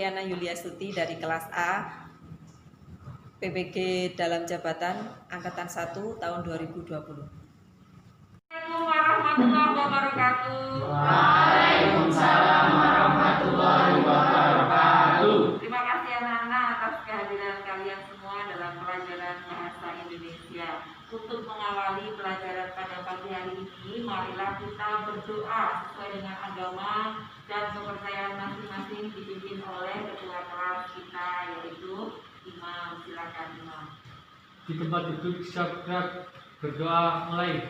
Apriana Yuliastuti dari kelas A PPG dalam jabatan Angkatan 1 tahun 2020. Assalamualaikum warahmatullahi wabarakatuh. Waalaikumsalam warahmatullahi wabarakatuh. Terima kasih anak-anak atas kehadiran kalian semua dalam pelajaran Bahasa Indonesia. Untuk mengawali pelajaran pada pagi hari ini, marilah kita berdoa sesuai dengan agama dan kepercayaan masing-masing dipimpin oleh ketua kelas kita, yaitu Imam. Silakan Imam. Di tempat duduk siap gerak, berdoa mulai.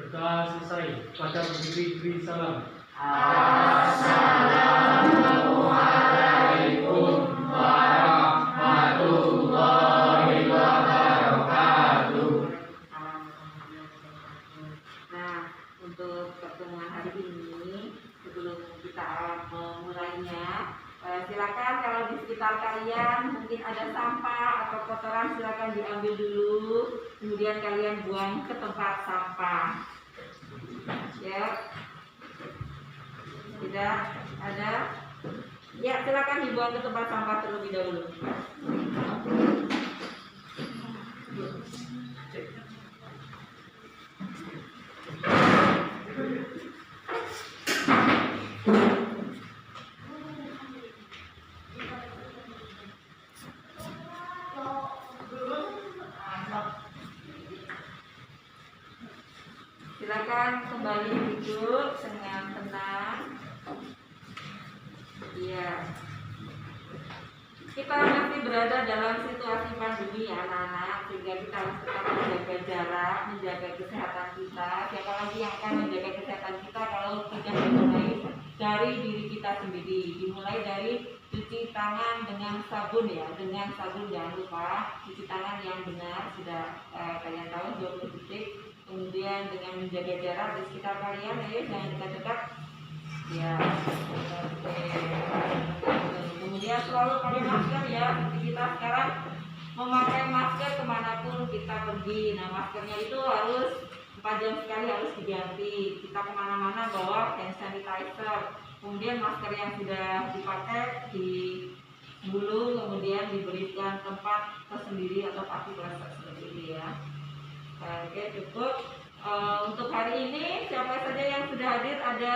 Berdoa selesai, pada berdiri beri salam. Assalamualaikum warahmatullahi wabarakatuh. Nah, untuk pertemuan hari ini, sebelum kita memulainya, silakan kalau di sekitar kalian mungkin ada sampah atau kotoran, silakan diambil dulu, kemudian kalian buang ke tempat sampah. Ya, tidak ada. Ya, silakan dibuang ke tempat sampah terlebih dahulu. Silakan kembali duduk dengan tenang. Iya. Kita masih berada dalam situasi pandemi ya anak-anak, sehingga kita harus tetap menjaga jarak, menjaga kesehatan kita. Siapa lagi yang akan menjaga kesehatan kita kalau tidak dimulai dari diri kita sendiri? Dimulai dari cuci tangan dengan sabun ya, dengan sabun, jangan lupa cuci tangan yang benar, sudah kalian tahu 20 detik. Kemudian dengan menjaga jarak di sekitar kalian, ya jangan dekat-dekat. Ya, oke. Kemudian selalu pakai masker ya, seperti kita sekarang memakai masker kemanapun kita pergi. Nah, maskernya itu harus 4 jam sekali harus diganti. Kita kemana-mana bawa hand sanitizer. Kemudian masker yang sudah dipakai digulung, kemudian diberikan tempat tersendiri atau pasti plastik seperti ini ya. Oke, cukup. Untuk hari ini siapa saja yang sudah hadir? Ada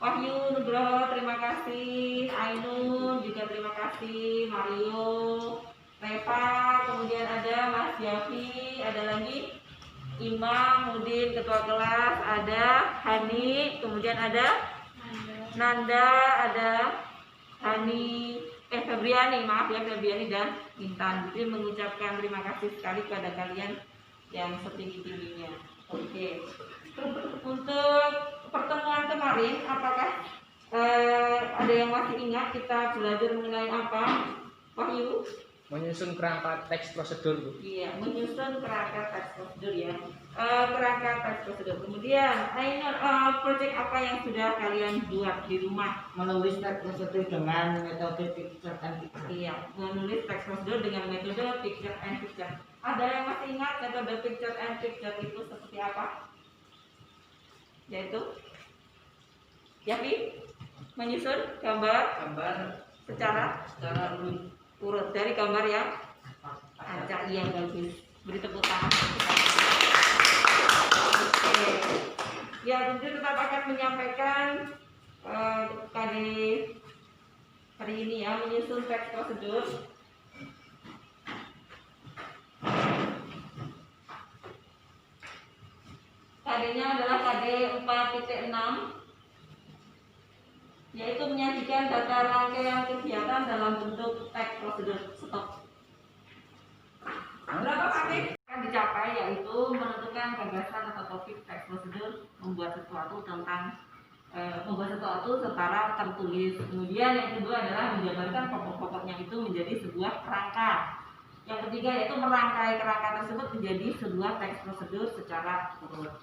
Wahyu Nugroho, terima kasih. Ainun juga terima kasih. Mario, Reva, kemudian ada Mas Yafi, ada lagi Imam, Udin ketua kelas, ada Hani, kemudian ada Nanda, ada Hani, Febriani, maaf ya, Febriani dan Intan. Jadi mengucapkan terima kasih sekali kepada kalian yang setinggi-tingginya. Oke. Untuk pertemuan kemarin, apakah ada yang masih ingat kita belajar mengenai apa? Wahyu? Menyusun kerangka teks prosedur, Bu. Iya, menyusun kerangka teks prosedur ya. Kerangka teks prosedur. Kemudian, proyek apa yang sudah kalian buat di rumah? Menulis teks prosedur dengan metode picture and picture. Iya, menulis teks prosedur dengan metode picture and picture. Ada yang masih ingat metode picture and picture itu seperti apa? Yaitu, Yafi, menyusun gambar secara urut dari gambar yang acak yang bagus. Beri tepuk tangan. Oke. Ya, tentu tetap akan menyampaikan KD hari ini ya, menyusun teks prosedur. KD-nya adalah KD 4.6, yaitu menyajikan data rangkaian kegiatan dalam bentuk teks prosedur. Stop. Berapa KD akan dicapai, yaitu menentukan gagasan atau topik teks prosedur, membuat sesuatu secara tertulis. Kemudian yang kedua adalah menjabarkan pokok-pokoknya itu menjadi sebuah kerangka. Yang ketiga yaitu merangkai kerangka tersebut menjadi sebuah teks prosedur secara urut.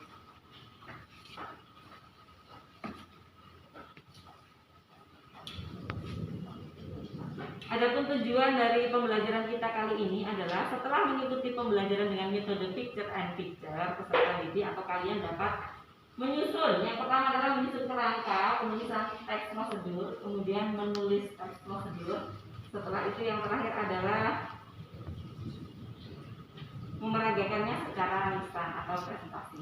Adapun tujuan dari pembelajaran kita kali ini adalah setelah mengikuti pembelajaran dengan metode picture and picture, peserta didik atau kalian dapat Menyusun, yang pertama adalah menyusun kerangka penulisan teks prosedur, kemudian menulis teks prosedur. Setelah itu yang terakhir adalah memeragakannya secara lisan atau presentasi.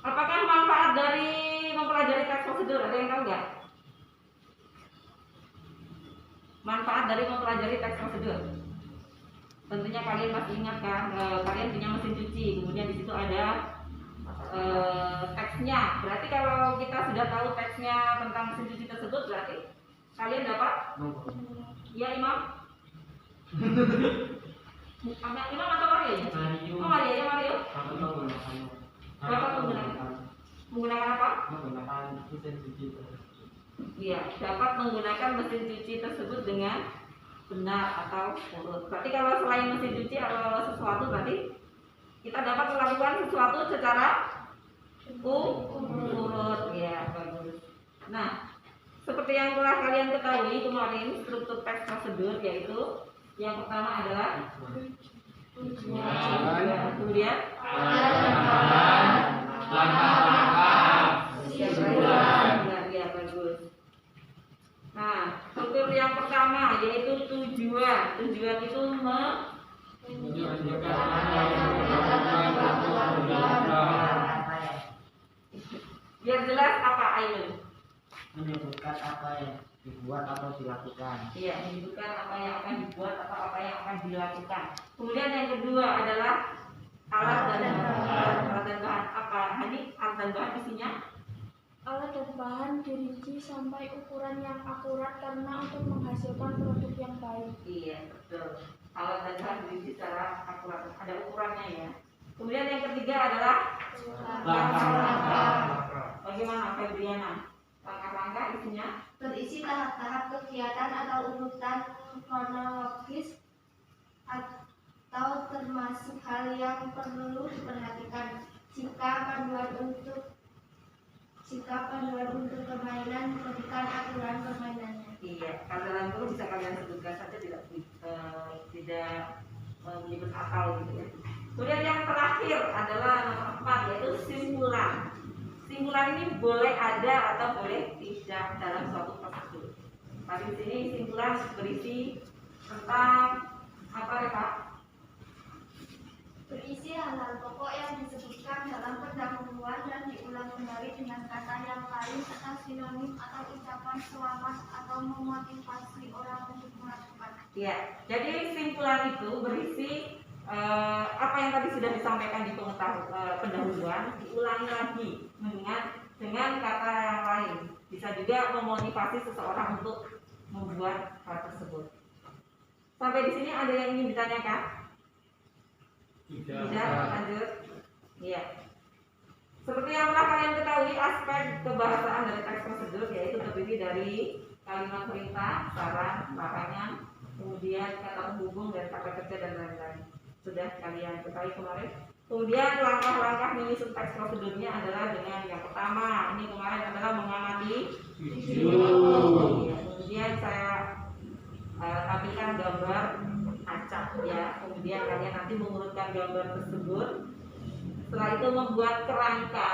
Apakah manfaat dari mempelajari teks prosedur? Ada yang tahu nggak? Manfaat dari mempelajari teks prosedur. Tentunya kalian pasti ingat kan, kalian punya mesin cuci, kemudian di situ ada teksnya. Berarti kalau kita sudah tahu teksnya tentang mesin cuci tersebut, berarti kalian dapat? Ya Imam? Imam atau Mario? Oh Mario ya Mario. Dapat menggunakan apa? Menggunakan mesin cuci. Iya, dapat menggunakan mesin cuci tersebut dengan benar atau urut. Berarti kalau selain mesin cuci atau sesuatu, berarti kita dapat melakukan sesuatu secara urut. Ya, bagus. Nah, seperti yang telah kalian ketahui kemarin, struktur teks prosedur yaitu yang pertama adalah tujuan, kemudian ya bagus. Nah, struktur yang pertama yaitu tujuan. Tujuan itu biar jelas apa Ainul? Menyebutkan apa yang dibuat atau dilakukan. Iya, menyebutkan apa yang akan dibuat atau apa yang akan dilakukan. Kemudian yang kedua adalah alat dan bahan. Alat dan bahan apa? Hani, alat dan bahan isinya? Alat dan bahan dirinci sampai ukuran yang akurat karena untuk menghasilkan produk yang baik. Iya, betul. Alat dan bahan dirinci secara akurat. Ada ukurannya ya. Kemudian yang ketiga adalah langkah-langkah. Bagaimana Febriana? Langkah-langkah isinya? Berisi tahap-tahap kegiatan atau urutan kronologis atau termasuk hal yang perlu diperhatikan jika panduan untuk permainan memberikan aturan permainannya. Iya, kalau perlu bisa kalian sebutkan saja, tidak menyebut akal gitu ya. Kemudian yang terakhir adalah nomor 4 yaitu simpulan. Simpulan ini boleh ada atau boleh tidak dalam suatu prosedur. Tadi di sini simpulan berisi tentang apa ya Pak? Berisi hal-hal pokok yang disebutkan dalam pendahuluan dan diulang kembali dengan kata yang lain atau sinonim atau ucapan selamat atau memotivasi orang untuk melakukan. Ya, jadi simpulan itu berisi apa yang tadi sudah disampaikan di pendahuluan diulangi lagi dengan kata yang lain. Bisa juga memotivasi seseorang untuk membuat hal tersebut. Sampai di sini ada yang ingin ditanyakan? Tidak, lanjut. Iya. Seperti yang telah kalian ketahui, aspek kebahasaan dari teks prosedur yaitu terdiri dari kalimat perintah, saran, larangan, kemudian kata penghubung dan kata kerja dan lain-lain. Sudah kalian ketahui kemarin. Kemudian langkah-langkah menyusun teks prosedurnya adalah dengan yang pertama, ini kemarin adalah mengamati video. Ya, kemudian saya tampilkan gambar acak ya. Kemudian kalian nanti mengurutkan gambar tersebut. Setelah itu membuat kerangka.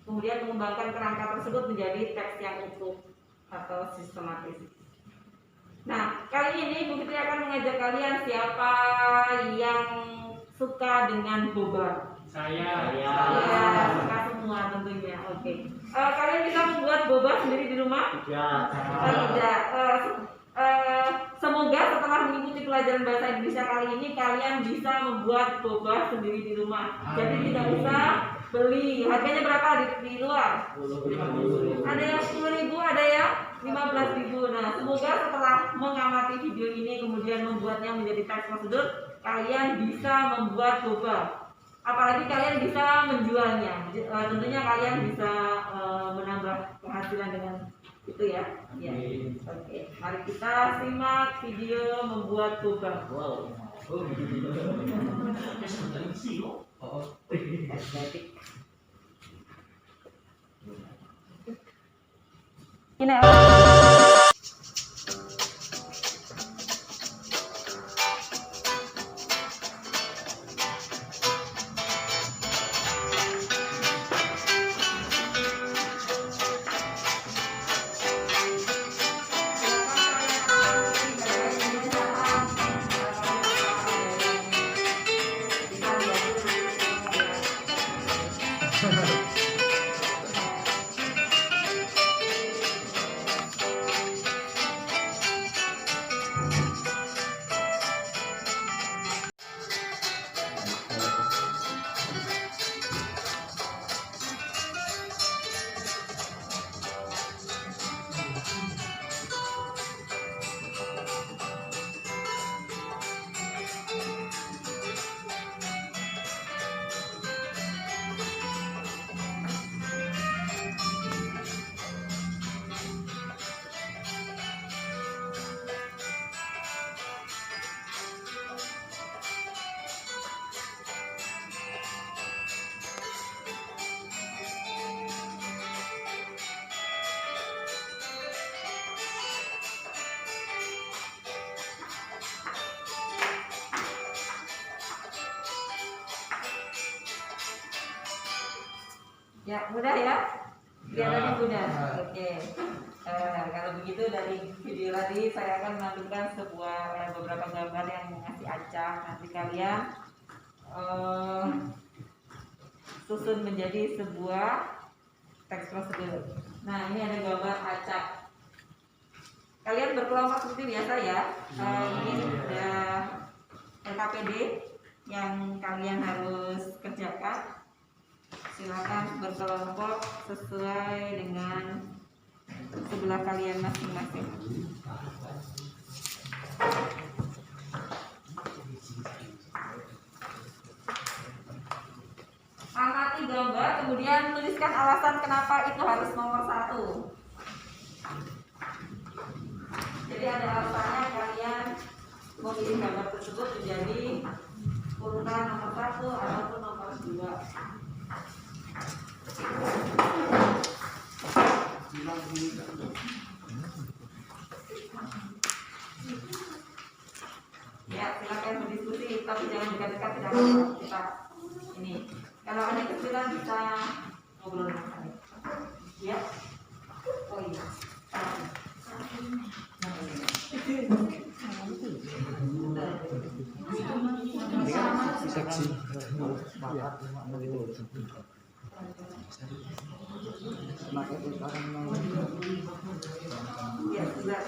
Kemudian mengembangkan kerangka tersebut menjadi teks yang utuh atau sistematis. Nah, kali ini Bu Fitri akan mengajak kalian siapa yang suka dengan boba. Saya. Ya, suka semua tentunya. Oke. Kalian bisa membuat boba sendiri di rumah? Tidak. Semoga setelah mengikuti pelajaran bahasa Indonesia kali ini kalian bisa membuat boba sendiri di rumah. Jadi tidak usah beli. Harganya berapa di luar? Ada yang 10.000, ada yang 15.000. Nah, semoga setelah mengamati video ini kemudian membuatnya menjadi teks prosedur, kalian bisa membuat boba. Apalagi kalian bisa menjualnya. Tentunya kalian bisa menambah penghasilan dengan itu ya. Ya. Oke. Mari kita simak video membuat boba. Wow. Ini Ya, mudah ya? Kelihatannya mudah. Oke. Kalau begitu dari video tadi saya akan menampilkan beberapa gambar yang mengasih acak. Nanti kalian susun menjadi sebuah teks prosedur. Nah, ini ada gambar acak. Kalian berkelompok seperti biasa ya. Ini ada LKPD yang kalian harus kerjakan. Silakan berkelompok sesuai dengan sebelah kalian masing-masing. Amati gambar, kemudian tuliskan alasan kenapa itu harus nomor 1. Jadi ada alasannya kalian memilih gambar tersebut menjadi urutan nomor 1 ataupun nomor 2. Ya, silakan berdiskusi, tapi jangan dekat-dekat, tidak apa kita ini. Kalau ada kesulitan bisa ngobrol dengan saya. Ya. Oh iya. Ya, sudah.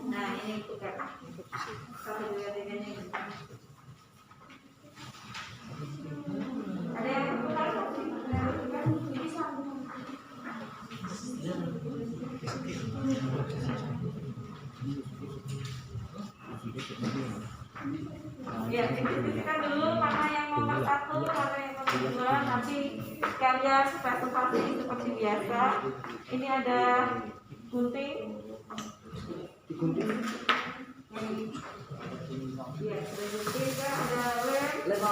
Nah, ini bukan 1, 2, 3 nya. Ada yang berputar? Ini sambung. Ya, diskusikan dulu mana yang nomor 1, mana yang nomor 2. Nanti kalian spesifikasi seperti biasa. Ini ada gunting. Ya, ada gunting, ada lem.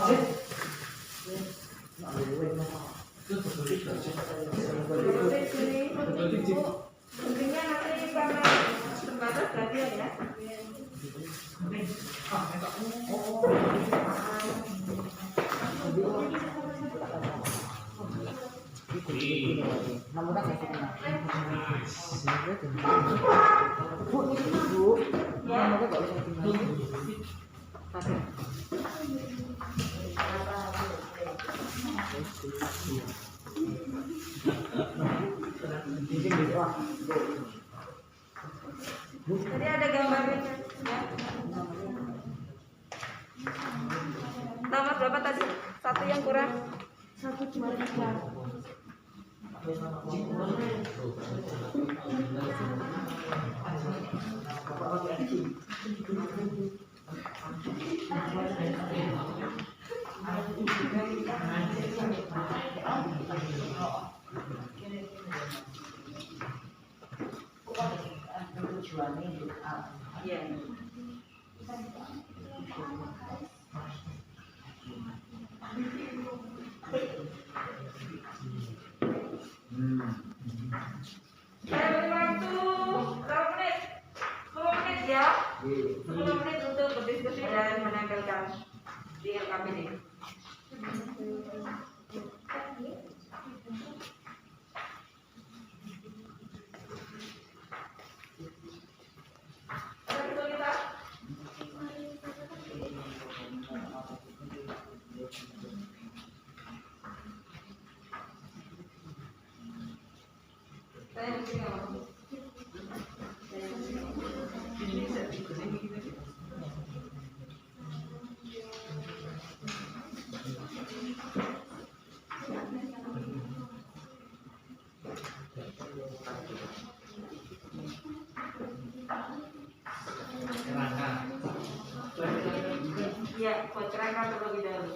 Guntingnya nanti karena terbatas gantian ya. Jadi ada gambarnya ya. Nomor berapa tadi? 1 yang kurang. 1, 2, 3. Iya. Saya beri waktu berapa menit? 10 menit ya. 10 menit untuk berdiskusi dan menempelkan di LKPD. Saya mesti nggak mau. Kerangka. Ya, buat kerangka terlebih dahulu.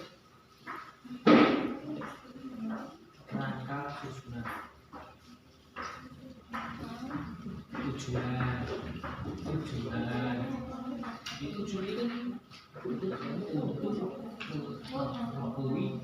Kerangka susunan. tujuan itu tujuan itu untuk mengakui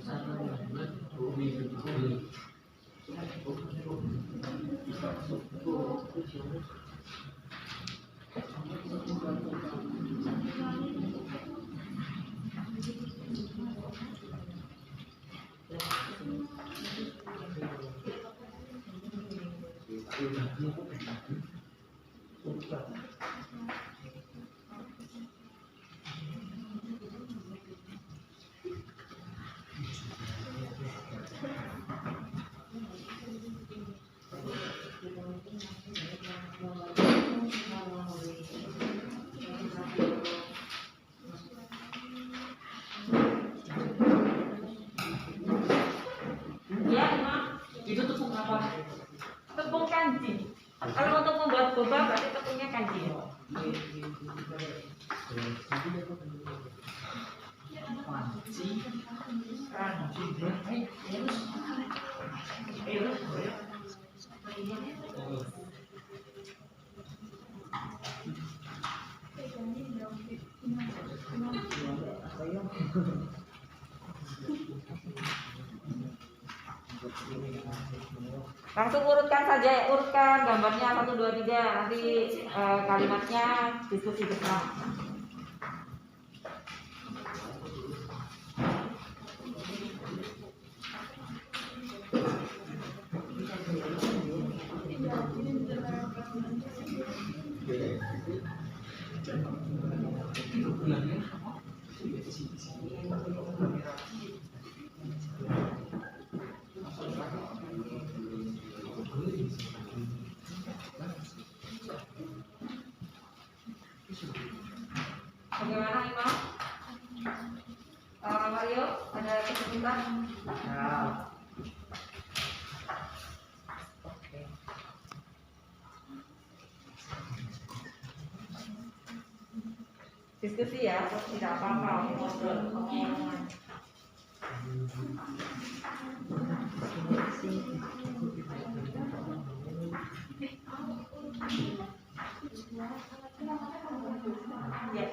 Ya, Mak. Itu tepung apa? Tepung kanji. Kalau untuk membuat boba berarti tepungnya kanji. Langsung urutkan saja, urutkan gambarnya 1, 2, 3. Nanti kalimatnya diskusi bersama. Bagaimana Imam? Mario, ada kesulitan? Diskusi ya, tidak apa-apa, ngobrol. Ya,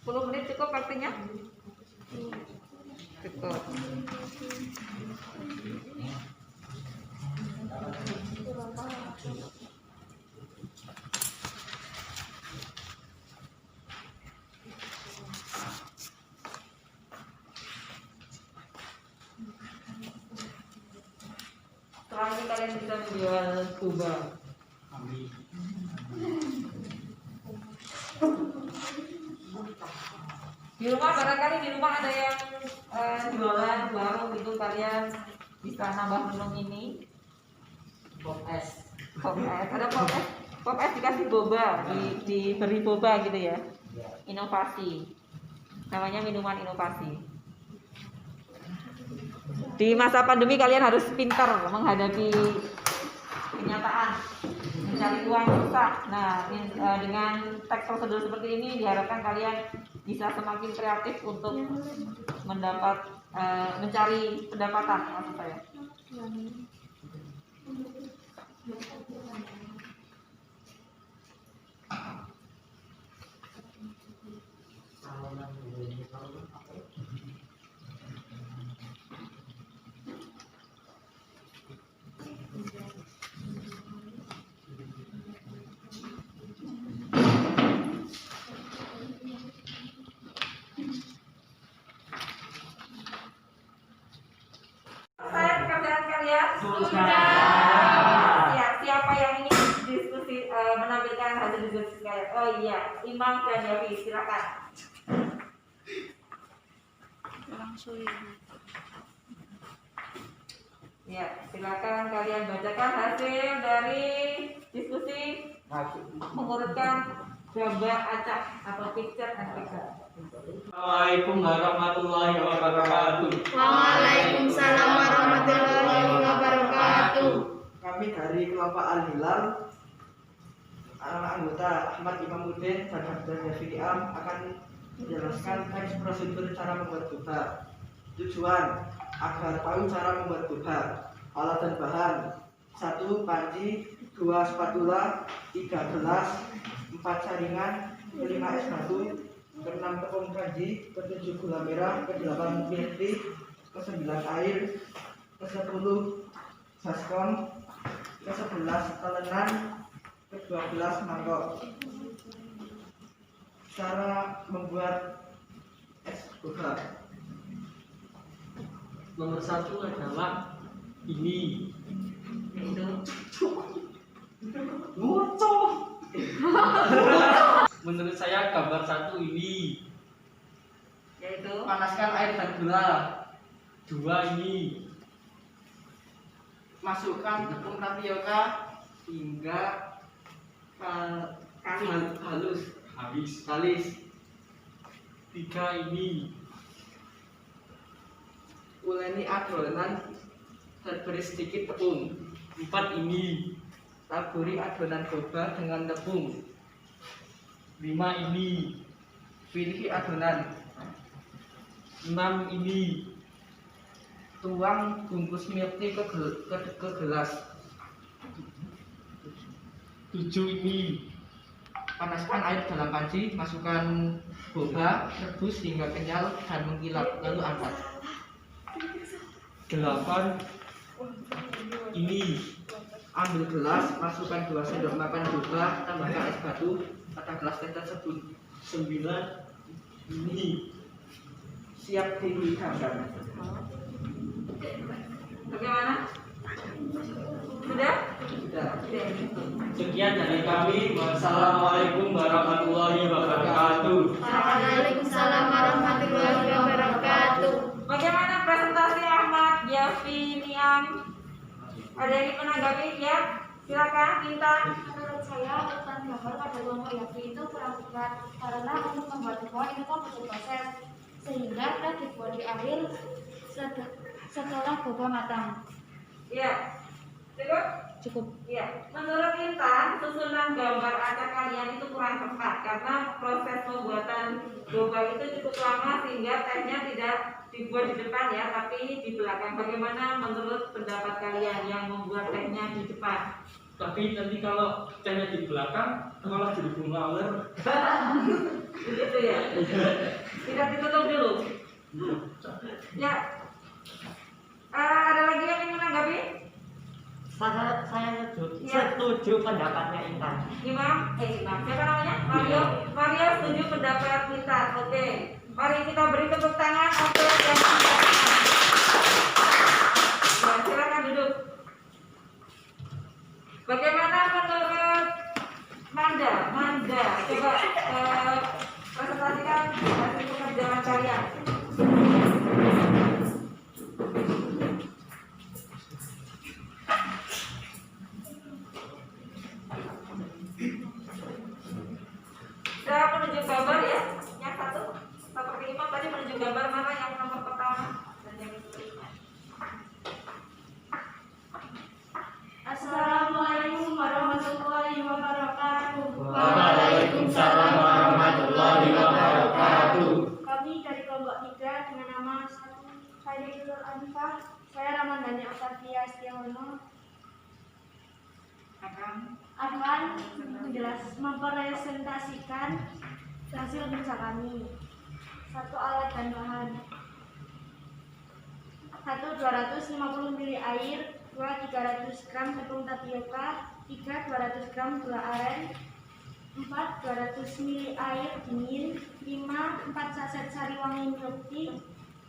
Sepuluh menit cukup waktunya? Cukup. Setelah ini kalian bisa menjual boba. Di rumah barangkali di rumah ada yang jualan warung itu, kalian bisa nambah menu ini. Pop es. Ada pop es dikasih boba, diberi boba gitu ya. Inovasi. Namanya minuman inovasi. Di masa pandemi kalian harus pintar menghadapi kenyataan, mencari uang susah. Nah, dengan teks prosedur seperti ini diharapkan kalian bisa semakin kreatif untuk mencari pendapatan, maksud saya. Saya pekerjaan kalian. Ya, siapa yang ingin diskusi menampilkan hasil diskusi kalian? Oh iya, Imam dan Yafi, silakan. Ya, silakan kalian bacakan hasil dari diskusi mengurutkan gambar acak atau picture and picture. Assalamualaikum warahmatullahi wabarakatuh. Waalaikumsalam warahmatullahi wabarakatuh. Kami dari kelompok Al-Hilal, anggota Ahmad Imamuddin dan Abdul Yafi Am akan menjelaskan teks prosedur cara membuat boba. Tujuan agar tahu cara membuat boba. Alat dan bahan: 1 panci, 2 spatula, 3 gelas, 4 saringan, 5 es batu, 6 tepung kanji, 7 gula merah, 8 milk tea, 9 air, 10 baskom, 11 telenan, 12 mangkok. Cara membuat es boba. Nomor 1 adalah ini. Yaitu Menurut saya gambar 1 ini. yaitu Panaskan air dan gula. 2 ini. Masukkan tepung tapioka hingga halus. Habis. 3 ini. Uleni adonan terberi sedikit tepung. 4 ini. Taburi adonan boba dengan tepung. 5 ini. Pilih adonan. 6 ini. Tuang bungkus milk tea ke gelas. 7 ini. Panaskan air dalam panci, masukkan boba, rebus hingga kenyal dan mengkilap, lalu angkat. 8 ini. Ambil gelas, masukkan 2 sendok makan boba, tambahkan es batu, tata gelas teh tersebut. 9 ini. Siap dihidangkan. bagaimana? Sudah? Sudah. Sekian dari kami. Wassalamualaikum warahmatullahi wabarakatuh. Waalaikumsalam warahmatullahi wabarakatuh. Bagaimana presentasi Ahmad, Yafi, Niam? Ada yang ingin menanggapi? Ya, silakan Intan. Menurut saya, urutan gambar pada kelompok Yafi itu kurang tepat karena untuk membuat boba itu kan butuh proses sehingga tidak dibuat di akhir setelah boba matang. Ya, cukup? Cukup. Ya, menurut Intan, susunan gambar acak kalian itu kurang tepat karena proses pembuatan boba itu cukup lama sehingga tehnya tidak dibuat di depan ya, tapi di belakang. Bagaimana menurut pendapat kalian yang membuat tehnya di depan? Tapi nanti kalau tehnya di belakang malah jadi bunga ular. Begitu ya? Tidak ditutup dulu. Ya. Ada lagi yang ingin menanggapi? Saya Ya. setuju pendapatnya Intan. Imam, siapa namanya? Mario setuju pendapat kita. Oke, mari kita beri tepuk tangan untuk yang ya, silakan duduk. Bagaimana menurut Manda? Coba presentasikan hasil pekerjaan kalian. Saya menunjuk gambar ya, yang satu seperti Imam tadi menunjuk gambar mana yang nomor pertama dan yang kedua. Assalamualaikum warahmatullahi wabarakatuh. Waalaikumsalam warahmatullahi wabarakatuh. Kami dari kelompok 3 dengan nama Khairuddin Arifah. Saya Ramadhani Octavia Setiawono akan mempresentasikan hasil kerja kami. 1 alat dan bahan. 1 250 ml air, 2 300 gram tepung tapioka, 3 200 gram gula aren, 4 200 ml air dingin, 5 4 saset sari wangi milk tea,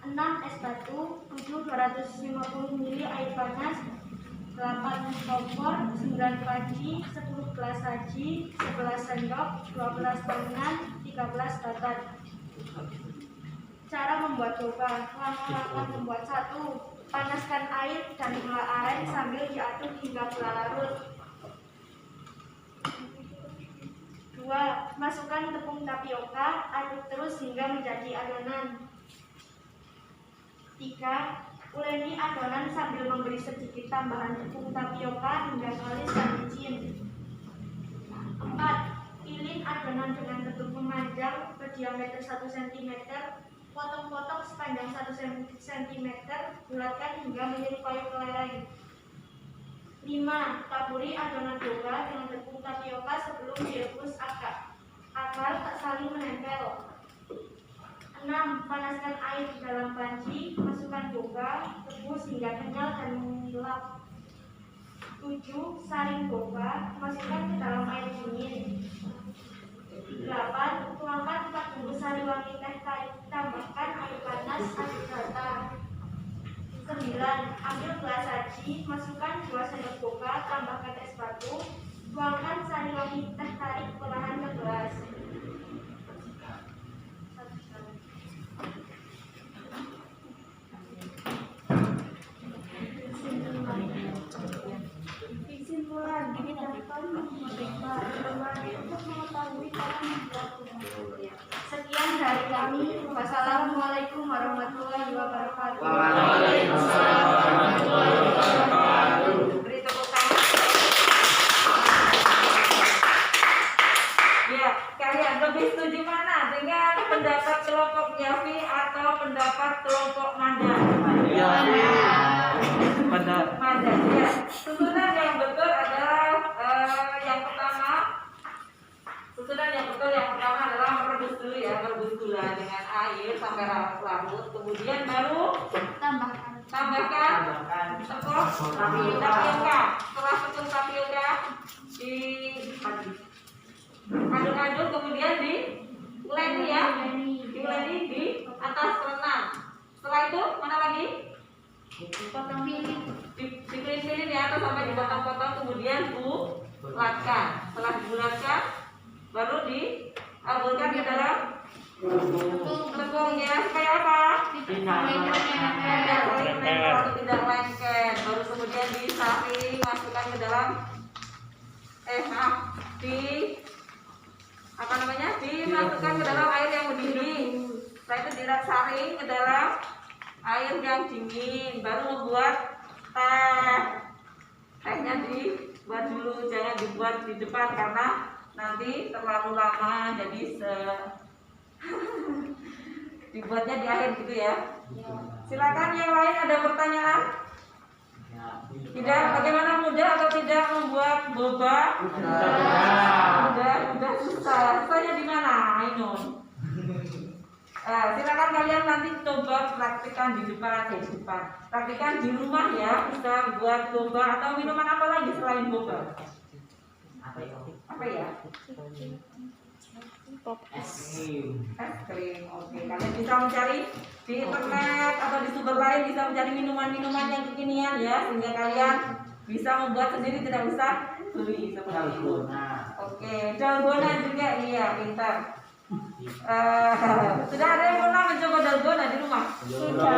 6 es batu, 7 250 ml air panas, 8 kompor, 9 panci, 10 gelas saji, 11 sendok, 12 tangan, 13 batat. Cara membuat boba. Langkah membuat 1. Panaskan air dan gula aren sambil diaduk hingga gula larut. 2. Masukkan tepung tapioka, aduk terus hingga menjadi adonan. 3. Uleni adonan sambil memberi sedikit tambahan tepung tapioka hingga kalis dan licin. 4. Iling adonan dengan bentuk memanjang berdiameter 1 cm, potong-potong sepanjang 1 cm, bulatkan hingga menyerupai kelereng. 5. Taburi adonan boba dengan tepung tapioka sebelum direbus agar tak saling menempel. 6. Panaskan air di dalam panci, masukkan boba, rebus hingga kenyal dan mengilap. 7. Saring boba, masukkan ke dalam air dingin. 8. Tuangkan 4 bungkus sari wangi teh tarik, tambahkan air panas, aduk rata. 9. Ambil gelas saji, masukkan 2 sendok boba, tambahkan es batu, tuangkan sari wangi teh tarik perlahan ke gelas. Kesimpulan, didaftar membuat untuk mengetahui cara membuat boba. Sekian dari kami. Wassalamualaikum warahmatullahi wabarakatuh. Waalaikumsalam warahmatullahi wabarakatuh. Beri tepuk tangan. Ya, kalian lebih setuju mana dengan pendapat kelompok Yafi atau pendapat kelompok Manda? Manda, ya. Susunan yang betul adalah yang pertama. Susunan yang betul yang pertama adalah merebus dulu ya, merebus gula dengan air sampai larut, kemudian baru tambahkan tepung tapioka. Setelah tepung tapioka diaduk-aduk, kemudian diuleni ya, diuleni di atas renang. Setelah itu mana lagi? Dipilih-pilih di atas sampai dipotong-potong, kemudian bulatkan. Setelah dibulatkan, baru diaburkan ke dalam tepung ya, supaya apa? Tidak lengket. Baru kemudian disaring, masukkan ke dalam dimasukkan ke dalam air yang mendidih. Setelah itu disaring ke dalam air yang dingin, baru membuat teh. Tehnya dibuat dulu, jangan dibuat di depan karena nanti terlalu lama, jadi dibuatnya di akhir gitu ya. Silakan yang lain ada pertanyaan? Tidak, bagaimana mudah atau tidak membuat boba? Mudah susah. Susahnya di mana, Ainun? Silakan kalian nanti coba praktikkan di depan, praktikkan di rumah ya, bisa buat boba atau minuman apa lagi selain boba? Apa ya? Es krim. Oke, kalian bisa mencari di internet atau di sumber lain, bisa mencari minuman-minuman yang kekinian ya, sehingga kalian bisa membuat sendiri, tidak usah beli seperti itu. Oke, dalgona juga, iya, pintar. Sudah ada yang pernah mencoba dalgona di rumah? Sudah.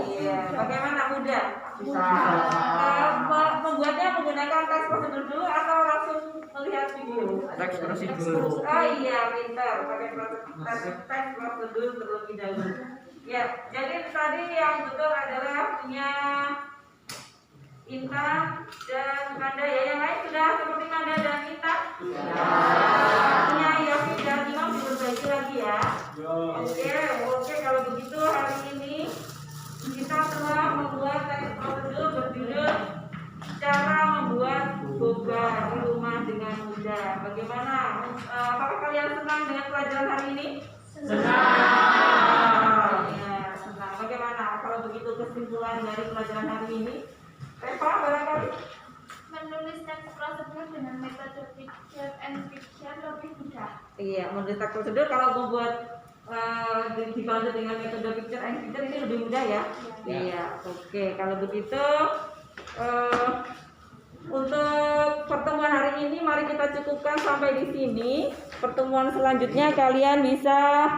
Iya. Bagaimana, mudah? Membuatnya menggunakan tes prosedur dulu atau langsung melihat video? Tes prosedur. Oh iya, pintar. Pakai tes prosedur terlebih dahulu. Ya, jadi tadi yang betul adalah punya Intan dan Manda ya. Yang lain sudah seperti Manda dan Intan? Punya Yafi dan Imam diperbaiki lagi ya. Oke, kalau begitu hari ini kita telah membuat tes prosedur berjudul cara membuat boba di rumah dengan mudah. Bagaimana? Apakah kalian senang dengan pelajaran hari ini? Senang. Ya, senang. Bagaimana kalau begitu kesimpulan dari pelajaran hari ini? Eva, barangkali? Menulis teks prosedur dengan metode picture and picture lebih mudah. Iya, menulis teks prosedur kalau membuat dibantu dengan metode picture and picture ini lebih mudah ya. Iya, oke. Kalau begitu Untuk pertemuan hari ini mari kita cukupkan sampai di sini. Pertemuan selanjutnya kalian bisa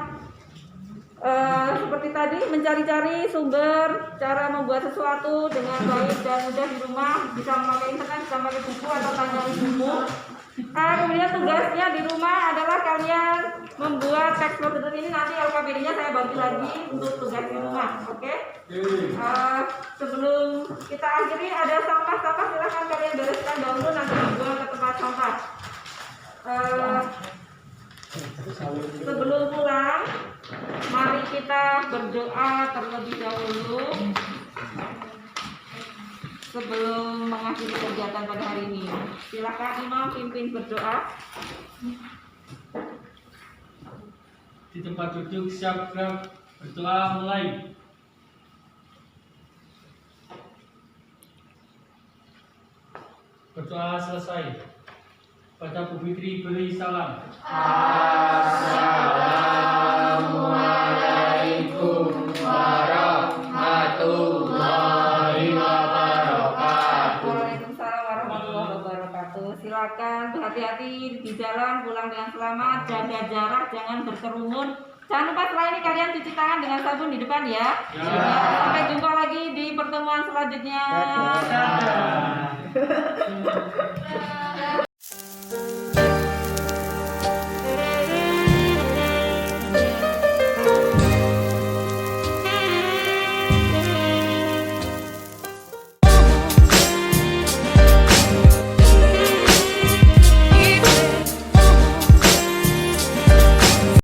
seperti tadi mencari-cari sumber cara membuat sesuatu dengan baik dan mudah di rumah, bisa memakai internet, bisa memakai buku atau tanya ibumu. Kemudian tugasnya di rumah adalah kalian membuat teks prosedur ini, nanti LKPD-nya saya bagi lagi untuk tugas di rumah, oke? Sebelum kita akhiri ada sampah-sampah, silahkan kalian bereskan dahulu, nanti dibuang ke tempat sampah. Sebelum pulang, mari kita berdoa terlebih dahulu sebelum mengakhiri kegiatan pada hari ini. Silakan Imam pimpin berdoa. Di tempat duduk siap gerak, berdoa mulai. Berdoa selesai. Pada Bu Fitri beri salam. Assalamualaikum warahmatullahi wabarakatuh. Waalaikumsalam warahmatullahi wabarakatuh. Silakan berhati-hati di jalan, pulang dengan selamat, jaga jarak, jangan berkerumun. Jangan lupa setelah ini kalian cuci tangan dengan sabun di depan ya. Sampai jumpa lagi di pertemuan selanjutnya. Dadah.